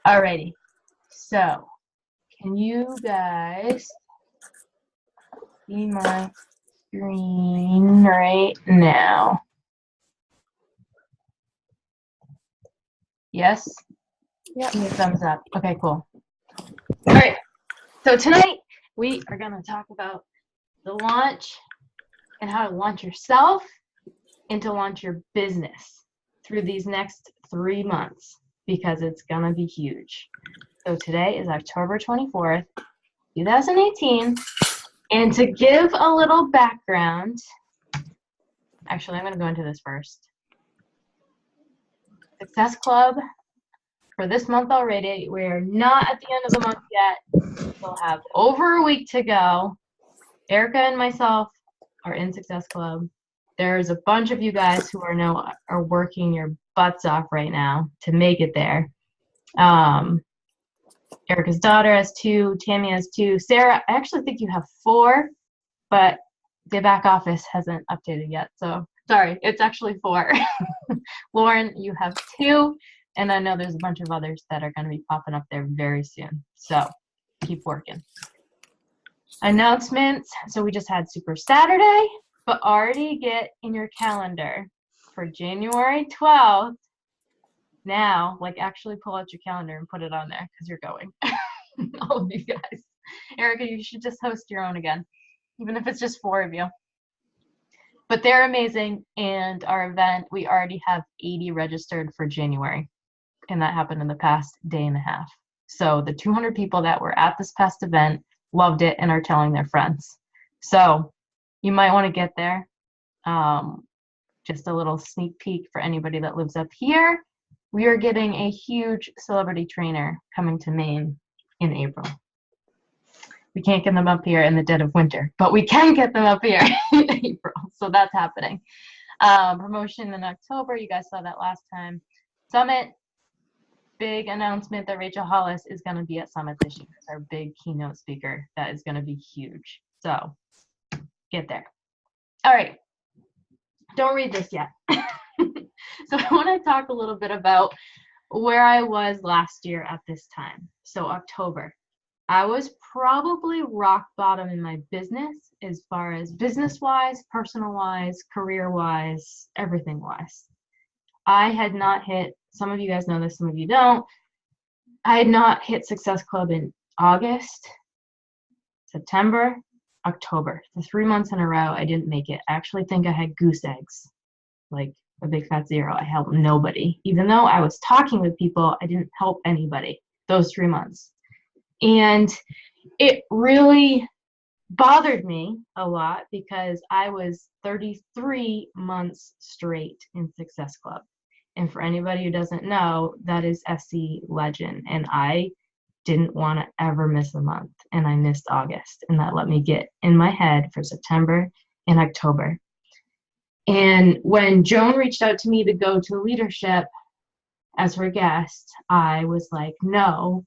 Alrighty. So, can you guys see my screen right now? Yes? Yep. Give me a thumbs up. Okay, cool. All right. So tonight we are going to talk about the launch and how to launch yourself and to launch your business through these next 3 months because it's going to be huge. So today is October 24th, 2018. And to give a little background, actually, I'm going to go into this first. Success Club for this month already. We're not at the end of the month yet. We'll have over a week to go. Erica and myself are in Success Club. There's a bunch of you guys who are working your butts off right now to make it there. Erica's daughter has 2, Tammy has 2. Sarah, I actually think you have 4, but the back office hasn't updated yet. So sorry, it's actually 4. Lauren, you have 2, and I know there's a bunch of others that are going to be popping up there very soon. So keep working. Announcements. So we just had Super Saturday, but already get in your calendar for January 12th. Now, like, actually pull out your calendar and put it on there because you're going. All of you guys. Erica, you should just host your own again, even if it's just 4 of you. But they're amazing, and our event, we already have 80 registered for January, and that happened in the past day and a half. So the 200 people that were at this past event loved it and are telling their friends. So you might want to get there. Just a little sneak peek for anybody that lives up here. We are getting a huge celebrity trainer coming to Maine in April. We can't get them up here in the dead of winter, but we can get them up here in April. So that's happening. Promotion in October. You guys saw that last time. Summit. Big announcement that Rachel Hollis is going to be at Summit this year. It's our big keynote speaker. That is going to be huge. So get there. All right. Don't read this yet. So I want to talk a little bit about where I was last year at this time. So October. I was probably rock bottom in my business as far as business-wise, personal-wise, career-wise, everything-wise. I had not hit, some of you guys know this, some of you don't, I had not hit Success Club in August, September, October. For 3 months in a row, I didn't make it. I actually think I had goose eggs, like a big fat 0. I helped nobody. Even though I was talking with people, I didn't help anybody those 3 months. And it really bothered me a lot because I was 33 months straight in Success Club. And for anybody who doesn't know, that is SC Legend. And I didn't want to ever miss a month. And I missed August. And that let me get in my head for September and October. And when Joan reached out to me to go to leadership as her guest, I was like, no,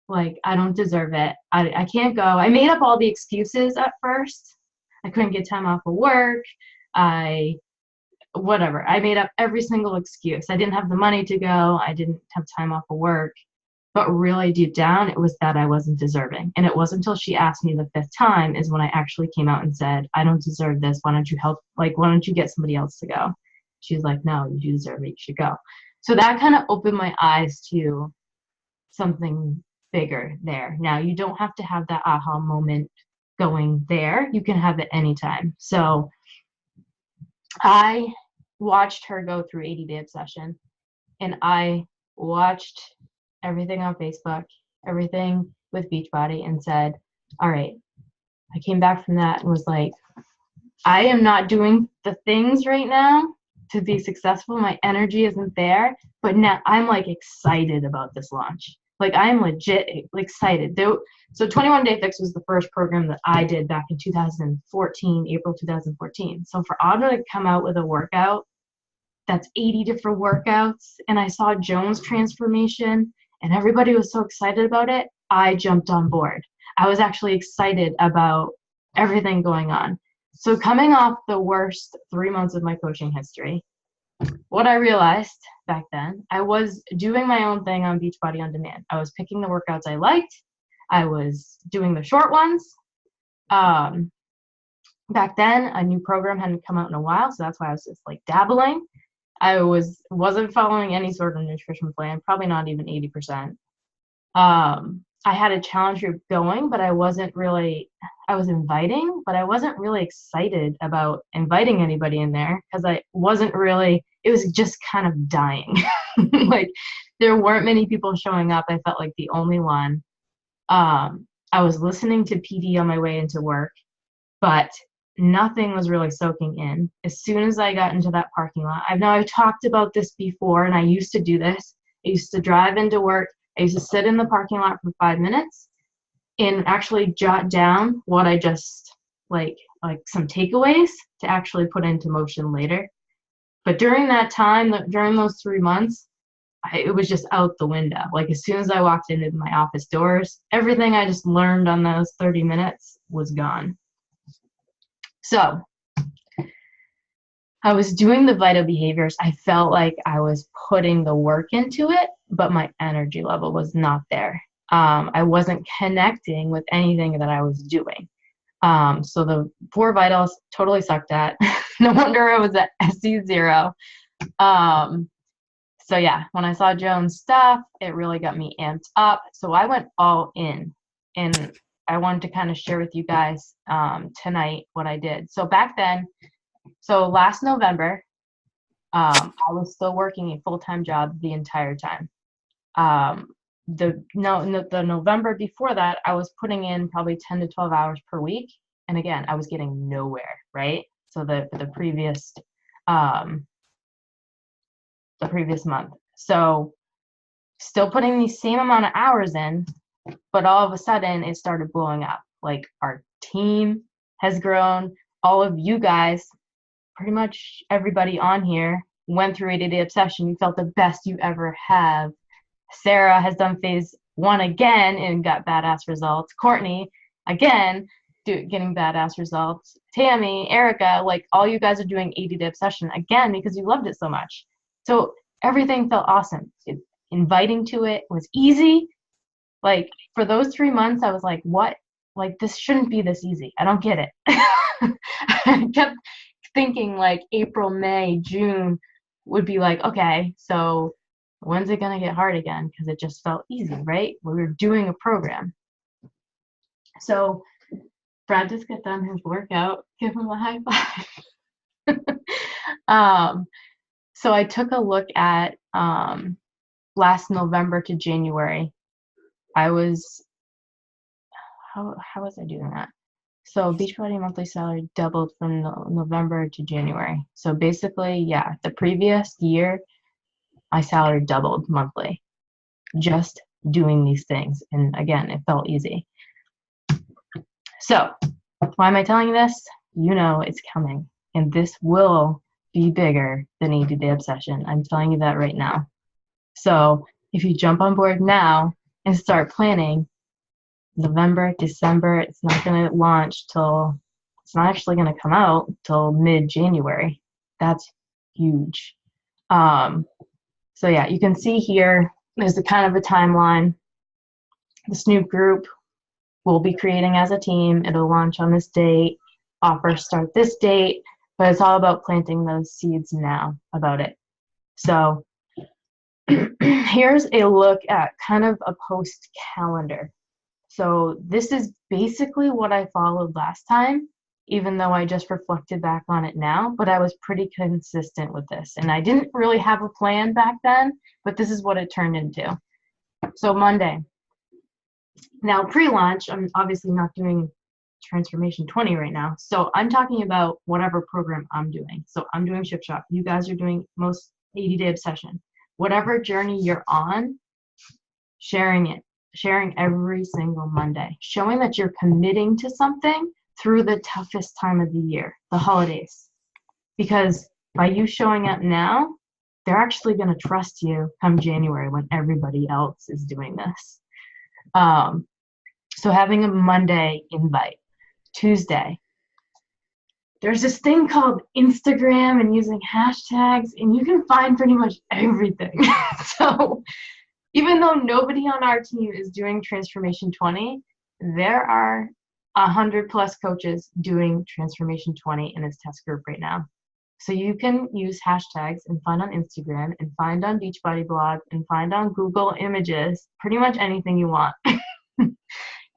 like, I don't deserve it. I can't go. I made up all the excuses at first. I couldn't get time off of work. Whatever. I made up every single excuse. I didn't have the money to go. I didn't have time off of work. But really deep down, it was that I wasn't deserving. And it wasn't until she asked me the 5th time is when I actually came out and said, I don't deserve this. Why don't you help? Like, why don't you get somebody else to go? She's like, no, you deserve it. You should go. So that kind of opened my eyes to something bigger there. Now, you don't have to have that aha moment going there. You can have it anytime. So I watched her go through 80-day obsession, and I watched everything on Facebook, everything with Beachbody, and said, all right, I came back from that and was like, I am not doing the things right now to be successful. My energy isn't there, but now I'm like excited about this launch. Like, I'm legit excited. So 21 Day Fix was the first program that I did back in 2014, April 2014. So for Audra to come out with a workout that's 80 different workouts, and I saw Joan's transformation, and everybody was so excited about it, I jumped on board. I was actually excited about everything going on. So coming off the worst 3 months of my coaching history, what I realized back then, I was doing my own thing on Beachbody On Demand. I was picking the workouts I liked. I was doing the short ones. Um, Back then, a new program hadn't come out in a while, so that's why I was just like dabbling. I wasn't following any sort of nutrition plan, probably not even 80%. I had a challenge group going, but I was inviting, but I wasn't really excited about inviting anybody in there because it was just kind of dying. Like there weren't many people showing up. I felt like the only one. I was listening to PD on my way into work, but nothing was really soaking in. As soon as I got into that parking lot, I've talked about this before, and I used to do this. I used to drive into work. I used to sit in the parking lot for 5 minutes and actually jot down what I just like some takeaways to actually put into motion later. But during that time, during those 3 months, it was just out the window. Like as soon as I walked into my office doors, everything I just learned on those 30 minutes was gone. So I was doing the vital behaviors. I felt like I was putting the work into it, but my energy level was not there. I wasn't connecting with anything that I was doing. So the 4 vitals totally sucked at. No wonder I was at SC0. So yeah, when I saw Joan's stuff, it really got me amped up. So I went all in, and I wanted to kind of share with you guys tonight what I did. So back then, last November, I was still working a full-time job the entire time. The November before that, I was putting in probably 10 to 12 hours per week. And again, I was getting nowhere, right? So the previous month. So still putting the same amount of hours in, but all of a sudden it started blowing up. Like our team has grown. All of you guys, pretty much everybody on here went through 80-day obsession. You felt the best you ever have. Sarah has done phase 1 again and got badass results. Courtney, again, getting badass results. Tammy, Erica, like all you guys are doing 80-day obsession again because you loved it so much. So everything felt awesome. Inviting to it was easy. Like for those 3 months, I was like, what? Like this shouldn't be this easy. I don't get it. I kept thinking like April, May, June would be like, okay, so when's it going to get hard again? Because it just felt easy, right? We were doing a program. So Brad just got done his workout. Give him a high five. So I took a look at last November to January. I was, how was I doing that? So Beachbody monthly salary doubled from November to January. So basically, yeah, the previous year, my salary doubled monthly, just doing these things. And again, it felt easy. So why am I telling you this? You know it's coming. And this will be bigger than 80-day obsession. I'm telling you that right now. So if you jump on board now and start planning, November, December, it's not going to launch it's not actually going to come out till mid-January. That's huge. So yeah, you can see here, there's a kind of a timeline. The Snoop group we'll be creating as a team. It'll launch on this date, offers start this date, but it's all about planting those seeds now about it. So here's a look at kind of a post calendar. So this is basically what I followed last time, even though I just reflected back on it now, but I was pretty consistent with this. And I didn't really have a plan back then, but this is what it turned into. So Monday. Now pre-launch, I'm obviously not doing Transformation 20 right now. So I'm talking about whatever program I'm doing. So I'm doing Ship Shop. You guys are doing most 80-day obsession. Whatever journey you're on, sharing it. Sharing every single Monday, showing that you're committing to something through the toughest time of the year, the holidays. Because by you showing up now, they're actually going to trust you come January when everybody else is doing this. So having a Monday invite, Tuesday, there's this thing called Instagram and using hashtags, and you can find pretty much everything. So even though nobody on our team is doing Transformation 20, there are 100+ coaches doing Transformation 20 in this test group right now. So you can use hashtags and find on Instagram and find on Beachbody blog and find on Google Images, pretty much anything you want,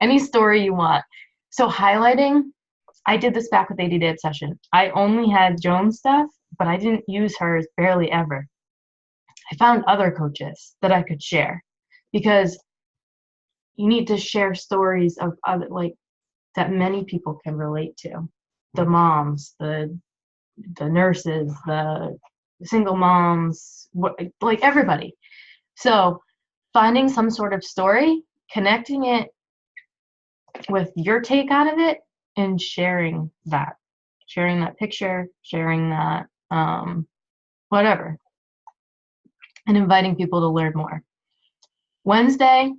any story you want. So highlighting, I did this back with 80 Day Obsession. I only had Joan's stuff, but I didn't use hers barely ever. I found other coaches that I could share, because you need to share stories of other, like, that many people can relate to. The moms, the nurses, the single moms, like everybody. So finding some sort of story, connecting it with your take out of it, and sharing that picture, sharing that whatever, and inviting people to learn more. Wednesday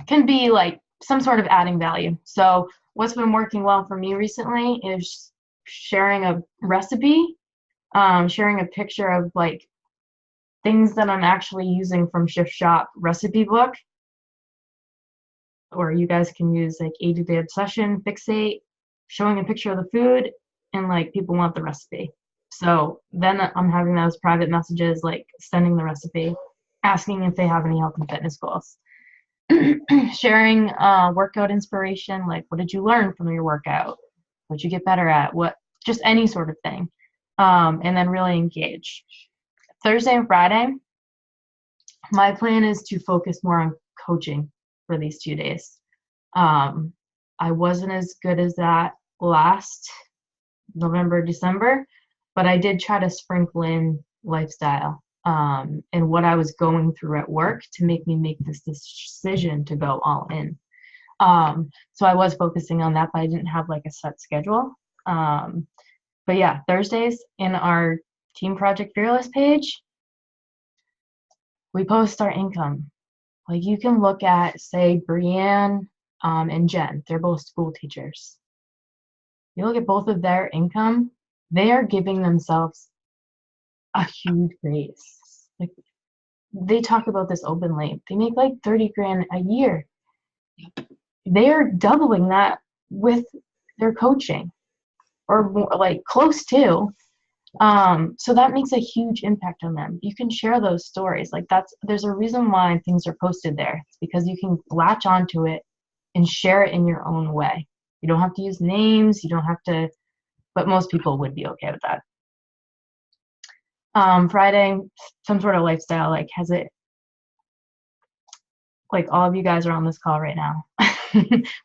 can be like some sort of adding value. So what's been working well for me recently is sharing a recipe, sharing a picture of like things that I'm actually using from Shift Shop recipe book, or you guys can use like 80 Day Obsession, Fixate, showing a picture of the food, and like people want the recipe. So then I'm having those private messages, like sending the recipe, asking if they have any health and fitness goals. Sharing workout inspiration, like what did you learn from your workout? What'd you get better at? What, just any sort of thing. And then really engage. Thursday and Friday, my plan is to focus more on coaching for these 2 days. I wasn't as good as that last November, December, but I did try to sprinkle in lifestyle and what I was going through at work to make me make this decision to go all in. So I was focusing on that, but I didn't have like a set schedule. But yeah, Thursdays in our Team Project Fearless page, we post our income. Like you can look at, say, Brianne and Jen, they're both school teachers. You look at both of their income, they are giving themselves a huge raise. Like they talk about this openly. They make like 30 grand a year. They are doubling that with their coaching, or more, like close to. So that makes a huge impact on them. You can share those stories. Like there's a reason why things are posted there. It's because you can latch onto it and share it in your own way. You don't have to use names. You don't have to, but most people would be okay with that. Friday, some sort of lifestyle, like has it, like all of you guys are on this call right now.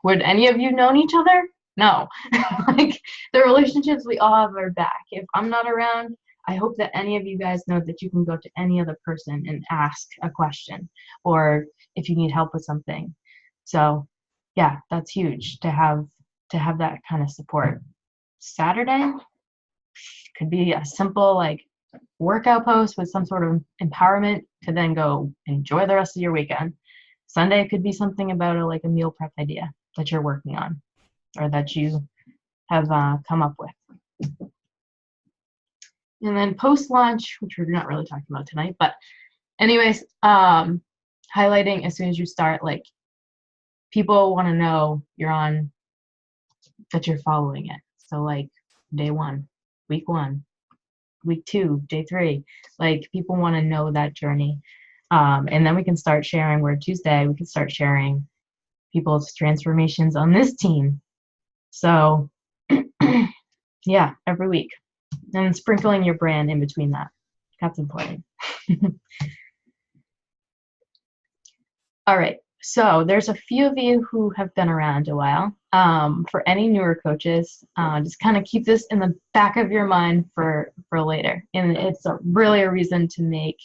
Would any of you known each other? No. Like the relationships we all have are back. If I'm not around, I hope that any of you guys know that you can go to any other person and ask a question, or if you need help with something. So yeah, that's huge to have that kind of support. Saturday could be a simple like workout post with some sort of empowerment to then go enjoy the rest of your weekend. Sunday could be something about like a meal prep idea that you're working on or that you have come up with. And then post-launch, which we're not really talking about tonight, but anyways, highlighting as soon as you start, like people want to know you're on, that you're following it. So like day 1, week 1, week 2, day 3, like people want to know that journey. And then we can start sharing, where Tuesday, we can start sharing people's transformations on this team. So yeah, every week. And sprinkling your brand in between that. That's important. All right. So there's a few of you who have been around a while. For any newer coaches, just kind of keep this in the back of your mind for later. And it's really a reason to make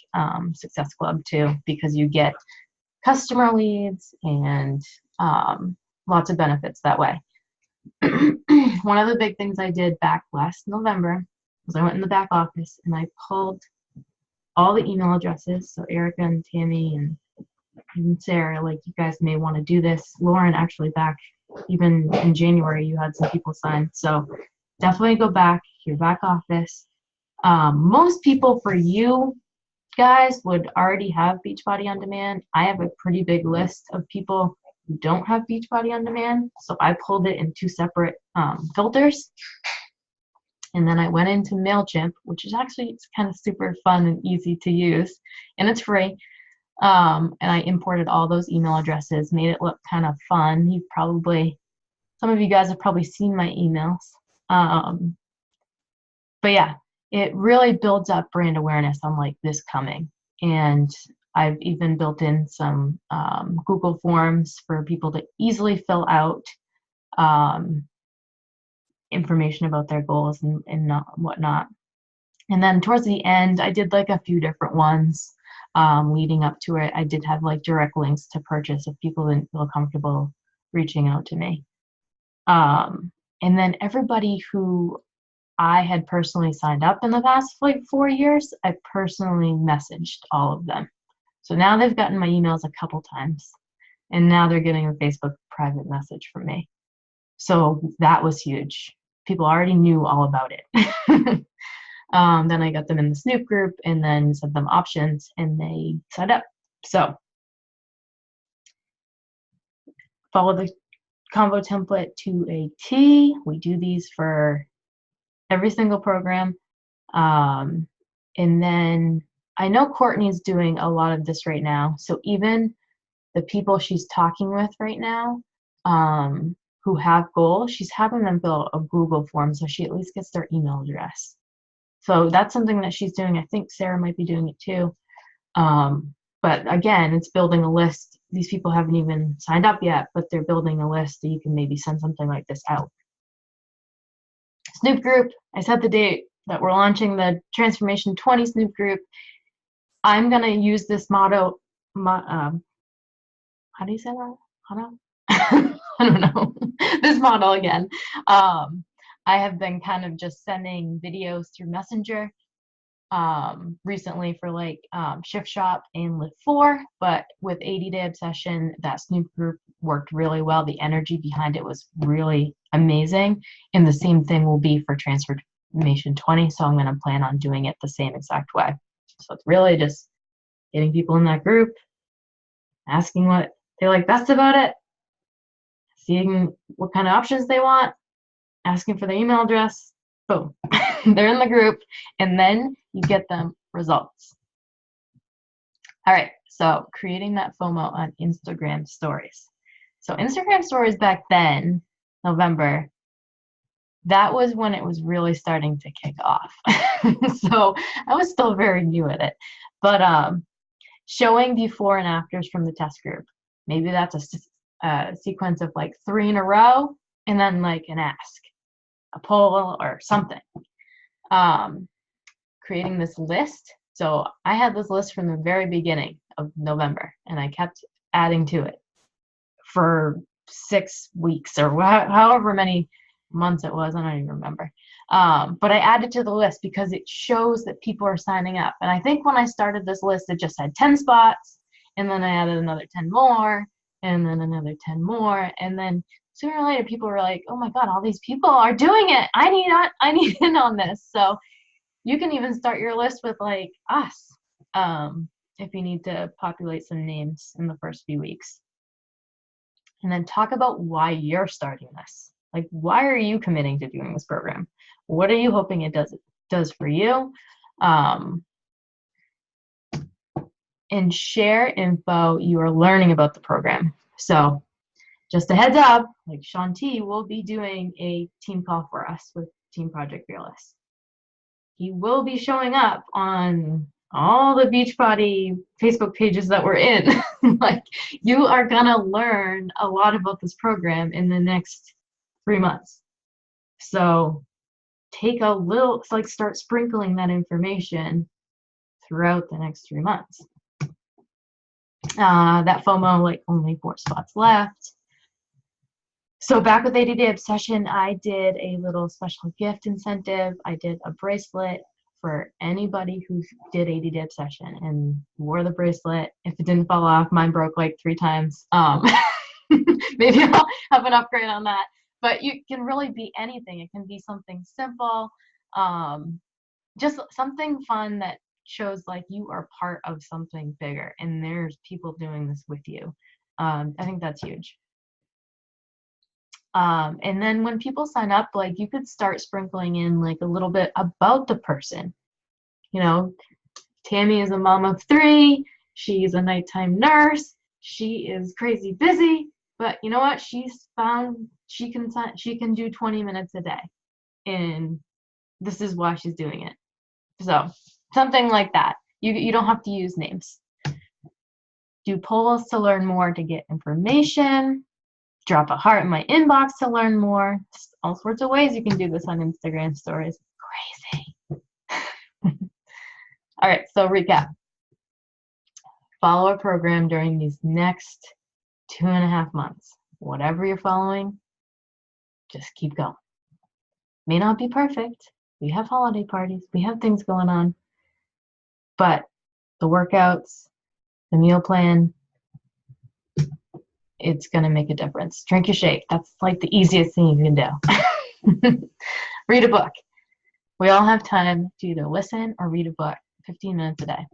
Success Club too, because you get customer leads and lots of benefits that way. One of the big things I did back last November was I went in the back office and I pulled all the email addresses. So Erica and Tammy and Sarah, like you guys may want to do this. Lauren, actually back even in January, you had some people sign. So definitely go back, your back office. Most people for you guys would already have Beachbody On Demand. I have a pretty big list of people who don't have Beachbody On Demand, so I pulled it in two separate filters. And then I went into MailChimp, which is actually, it's kind of super fun and easy to use, and it's free. And I imported all those email addresses, made it look kind of fun. Some of you guys have probably seen my emails. But yeah, it really builds up brand awareness on like this coming. And I've even built in some Google Forms for people to easily fill out information about their goals and whatnot. And then towards the end, I did like a few different ones leading up to it. I did have like direct links to purchase if people didn't feel comfortable reaching out to me. And then everybody who I had personally signed up in the past like 4 years, I personally messaged all of them. So now they've gotten my emails a couple times, and now they're getting a Facebook private message from me. So that was huge. People already knew all about it. Then I got them in the Snoop group and then sent them options and they signed up. So follow the Convo template to a T. We do these for every single program. And then I know Courtney's doing a lot of this right now. So even the people she's talking with right now who have goals, she's having them fill a Google form so she at least gets their email address. So that's something that she's doing. I think Sarah might be doing it too. But again, it's building a list. These people haven't even signed up yet, but they're building a list so you can maybe send something like this out. Snoop group, I set the date that we're launching the Transformation 20 Snoop group. I'm going to use this motto. How do you say that? Motto? I don't know. This model again. I have been kind of just sending videos through Messenger recently for like Shift Shop and Live 4, but with 80-Day Obsession, that Snoop group worked really well. The energy behind it was really amazing, and the same thing will be for Transformation 20, so I'm going to plan on doing it the same exact way. So it's really just getting people in that group, asking what they like best about it, seeing what kind of options they want, asking for their email address, boom, they're in the group, and then you get them results. All right, so creating that FOMO on Instagram stories. So Instagram stories back then, November, that was when it was really starting to kick off. So I was still very new at it, but showing before and afters from the test group. Maybe that's a sequence of like 3 in a row, and then like an ask, a poll or something. Creating this list. So I had this list from the very beginning of November, and I kept adding to it for 6 weeks or however many months it was. I don't even remember. But I added to the list because it shows that people are signing up. And I think when I started this list, it just had 10 spots, and then I added another 10 more, and then another 10 more, and then sooner or later people were like, oh my God, all these people are doing it. I need in on this. So you can even start your list with like us if you need to populate some names in the first few weeks. And then talk about why you're starting this. Like, why are you committing to doing this program? What are you hoping it does for you? And share info you are learning about the program. So just a heads up, like Shanti will be doing a team call for us with Team Project Fearless. He will be showing up on all the Beachbody Facebook pages that we're in. Like, you are gonna learn a lot about this program in the next 3 months. So take a little, like, start sprinkling that information throughout the next 3 months. That FOMO, like, only 4 spots left. So back with 80-Day Obsession, I did a little special gift incentive. I did a bracelet for anybody who did 80-Day Obsession and wore the bracelet. If it didn't fall off, mine broke like 3 times. Maybe I'll have an upgrade on that. But you can really be anything. It can be something simple, just something fun that shows like you are part of something bigger and there's people doing this with you. I think that's huge. And then when people sign up, like you could start sprinkling in like a little bit about the person. You know, Tammy is a mom of 3. She's a nighttime nurse. She is crazy busy, but you know what? She's found she can do 20 minutes a day, and this is why she's doing it. So something like that. You don't have to use names. Do polls to learn more to get information. Drop a heart in my inbox to learn more. Just all sorts of ways you can do this on Instagram stories. Crazy. All right, so recap. Follow a program during these next 2.5 months. Whatever you're following, just keep going. May not be perfect. We have holiday parties. We have things going on. But the workouts, the meal plan, it's going to make a difference. Drink your shake. That's like the easiest thing you can do. Read a book. We all have time to either listen or read a book, 15 minutes a day.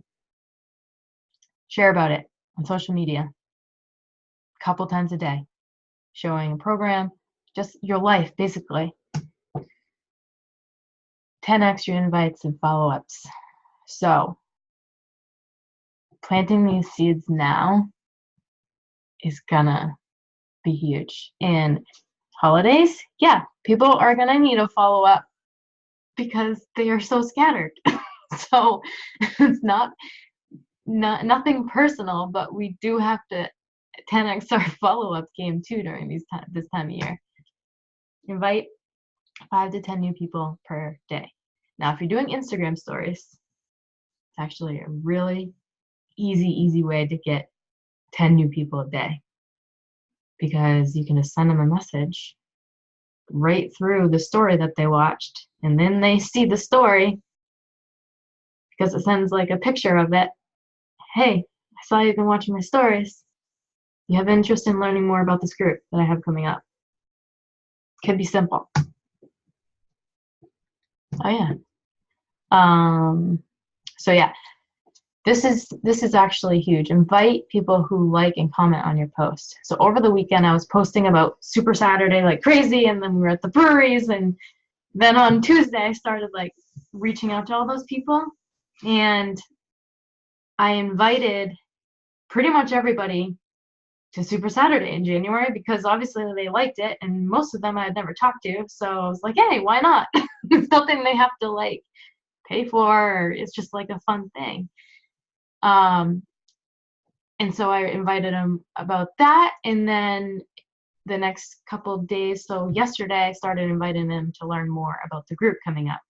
Share about it on social media a couple times a day, showing a program, just your life, basically. 10 extra invites and follow-ups. So planting these seeds now is gonna be huge. And holidays, yeah, people are gonna need a follow-up because they are so scattered. So it's nothing personal, but we do have to 10x our follow-up game too during this time of year. Invite 5 to 10 new people per day. Now, if you're doing Instagram stories, it's actually a really easy way to get 10 new people a day, because you can just send them a message right through the story that they watched, and then they see the story because it sends like a picture of it. Hey, I saw you've been watching my stories. You have interest in learning more about this group that I have coming up. Could be simple. Oh yeah. So yeah, this is actually huge. Invite people who like and comment on your post. So over the weekend, I was posting about Super Saturday like crazy, and then we were at the breweries, and then on Tuesday I started like reaching out to all those people, and I invited pretty much everybody to Super Saturday in January because obviously they liked it, and most of them I had never talked to. So I was like, hey, why not? It's nothing they have to like pay for, or it's just like a fun thing. And so I invited them about that, and then the next couple of days, so yesterday I started inviting them to learn more about the group coming up.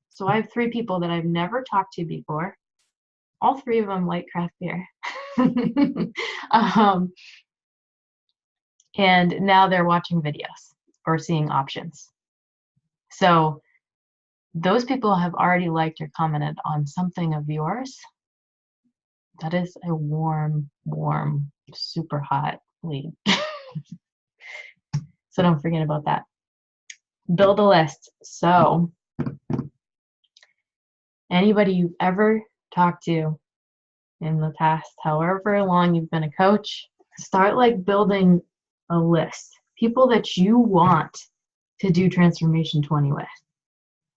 So I have 3 people that I've never talked to before. All 3 of them like craft beer. And now they're watching videos or seeing options. So those people have already liked or commented on something of yours. That is a warm, super hot lead. So don't forget about that. Build a list. So anybody you've ever talked to in the past, however long you've been a coach, start like building a list. People that you want to do Transformation 20 with.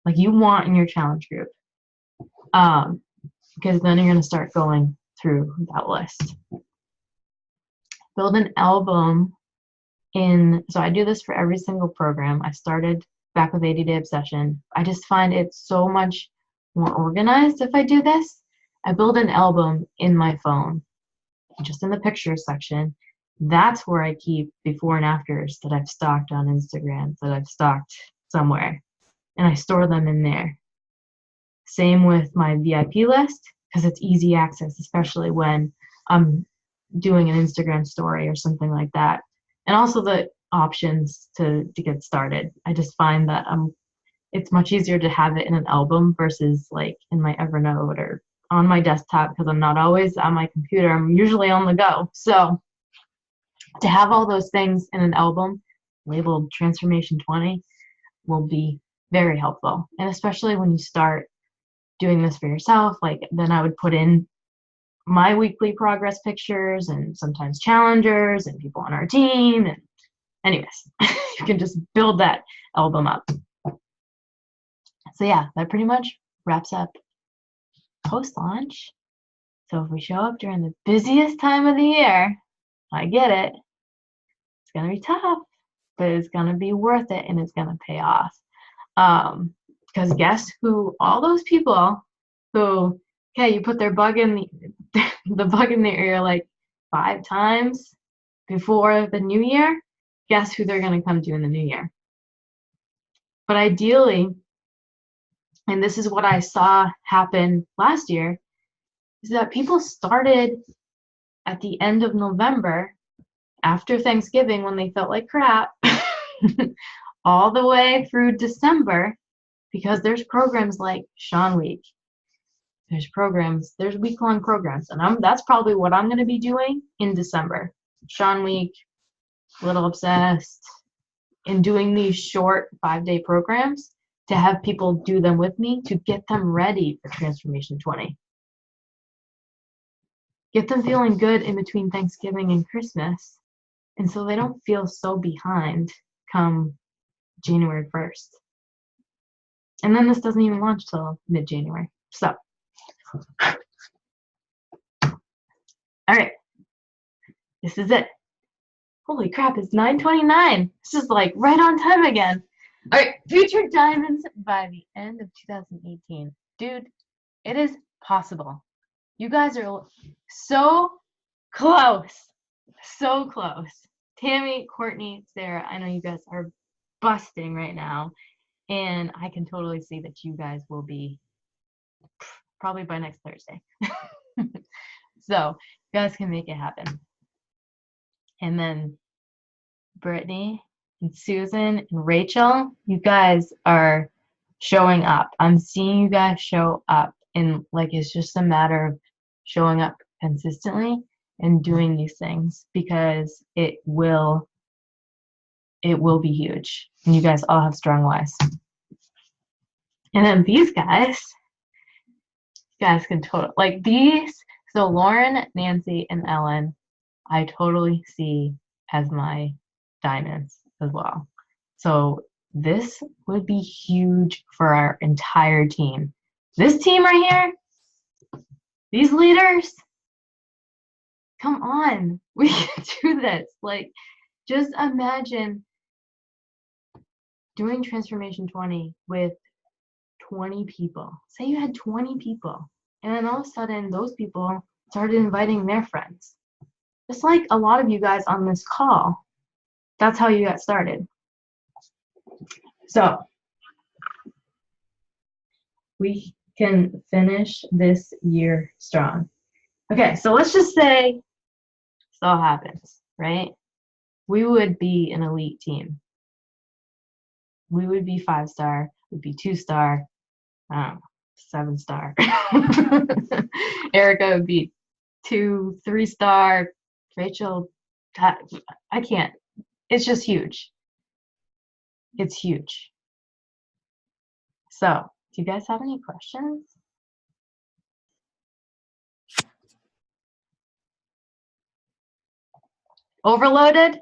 Like you want in your challenge group. Because then you're going to start going through that list. Build an album so I do this for every single program. I started back with 80-Day Obsession. I just find it so much more organized if I do this. I build an album in my phone, just in the pictures section. That's where I keep before and afters that I've stocked on Instagram, that I've stocked somewhere, and I store them in there. Same with my VIP list, because it's easy access, especially when I'm doing an Instagram story or something like that. And also the options to get started. I just find that it's much easier to have it in an album versus like in my Evernote or on my desktop, because I'm not always on my computer. I'm usually on the go. So to have all those things in an album labeled Transformation 20 will be very helpful. And especially when you start doing this for yourself, like then I would put in my weekly progress pictures and sometimes challengers and people on our team. And anyways, you can just build that album up. So yeah, that pretty much wraps up post-launch. So if we show up during the busiest time of the year, I get it. It's going to be tough, but it's going to be worth it and it's going to pay off. Because guess who? All those people who, okay, you put their bug in the bug in their ear like 5 times before the new year. Guess who they're going to come to in the new year? But ideally, and this is what I saw happen last year, is that people started at the end of November after Thanksgiving when they felt like crap all the way through December, because there's programs like Sean Week. There's week-long programs, and that's probably what I'm going to be doing in December. Sean Week, Little Obsessed, and doing these short 5-day programs to have people do them with me to get them ready for Transformation 20. Get them feeling good in between Thanksgiving and Christmas, and so they don't feel so behind come January 1st. And then this doesn't even launch till mid-January. So, all right, this is it. Holy crap, it's 9:29. This is like right on time again. All right, future diamonds by the end of 2018. Dude, it is possible. You guys are so close. So close. Tammy, Courtney, Sarah, I know you guys are busting right now. And I can totally see that you guys will be probably by next Thursday. So you guys can make it happen. And then Brittany and Susan and Rachel, you guys are showing up. I'm seeing you guys show up, and like it's just a matter of showing up consistently and doing these things, because it will be huge. And you guys all have strong whys. And then these guys can totally, like these, so Lauren, Nancy, and Ellen, I totally see as my diamonds as well. So this would be huge for our entire team. This team right here, these leaders, come on, we can do this. Like, just imagine doing Transformation 20 with 20 people. Say you had 20 people, and then all of a sudden those people started inviting their friends. Just like a lot of you guys on this call, that's how you got started. So we can finish this year strong. Okay, so let's just say this all happens, right? We would be an elite team. We would be 5-star, we'd be 2-star, 7-star. Erica would be 2, 3-star. Rachel, I can't. It's just huge. It's huge. So, do you guys have any questions? Overloaded?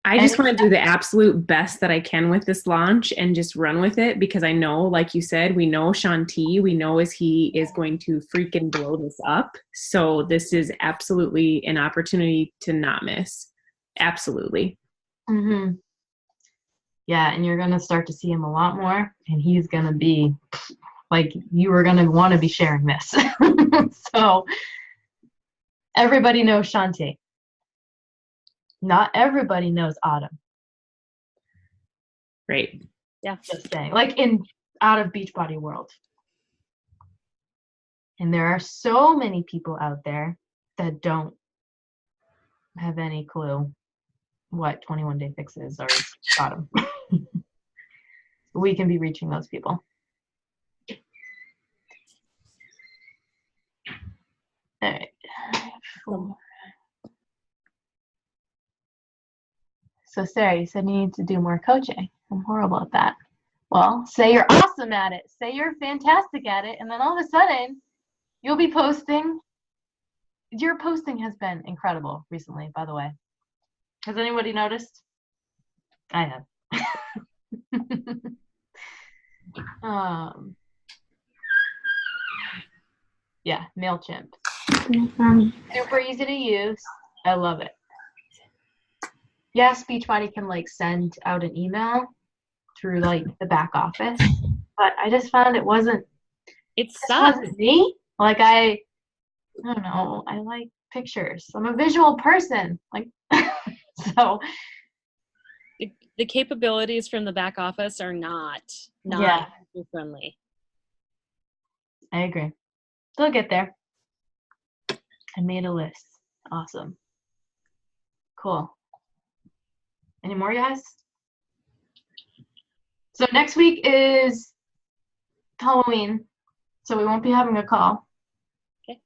I just want to do the absolute best that I can with this launch and just run with it, because I know, like you said, we know Sean T. We know he is going to freaking blow this up. So this is absolutely an opportunity to not miss. Absolutely. Mm-hmm. Yeah, and you're going to start to see him a lot more, and he's going to be like, you are going to want to be sharing this. So everybody knows Sean T. Not everybody knows Autumn. Right. Yeah. Just saying. Like out of Beachbody world. And there are so many people out there that don't have any clue what 21 Day Fix is or Autumn. We can be reaching those people. All right. So Sarah, you said you need to do more coaching. I'm horrible at that. Well, say you're awesome at it. Say you're fantastic at it, and then all of a sudden, you'll be posting. Your posting has been incredible recently, by the way. Has anybody noticed? I have. Yeah, MailChimp. Super easy to use. I love it. Yeah, Speechbody can like send out an email through like the back office, but I just found it wasn't me. Like I don't know. I like pictures. I'm a visual person. Like so. The capabilities from the back office are not friendly. I agree. They'll get there. I made a list. Awesome. Cool. Any more, guys? So next week is Halloween, so we won't be having a call. Okay.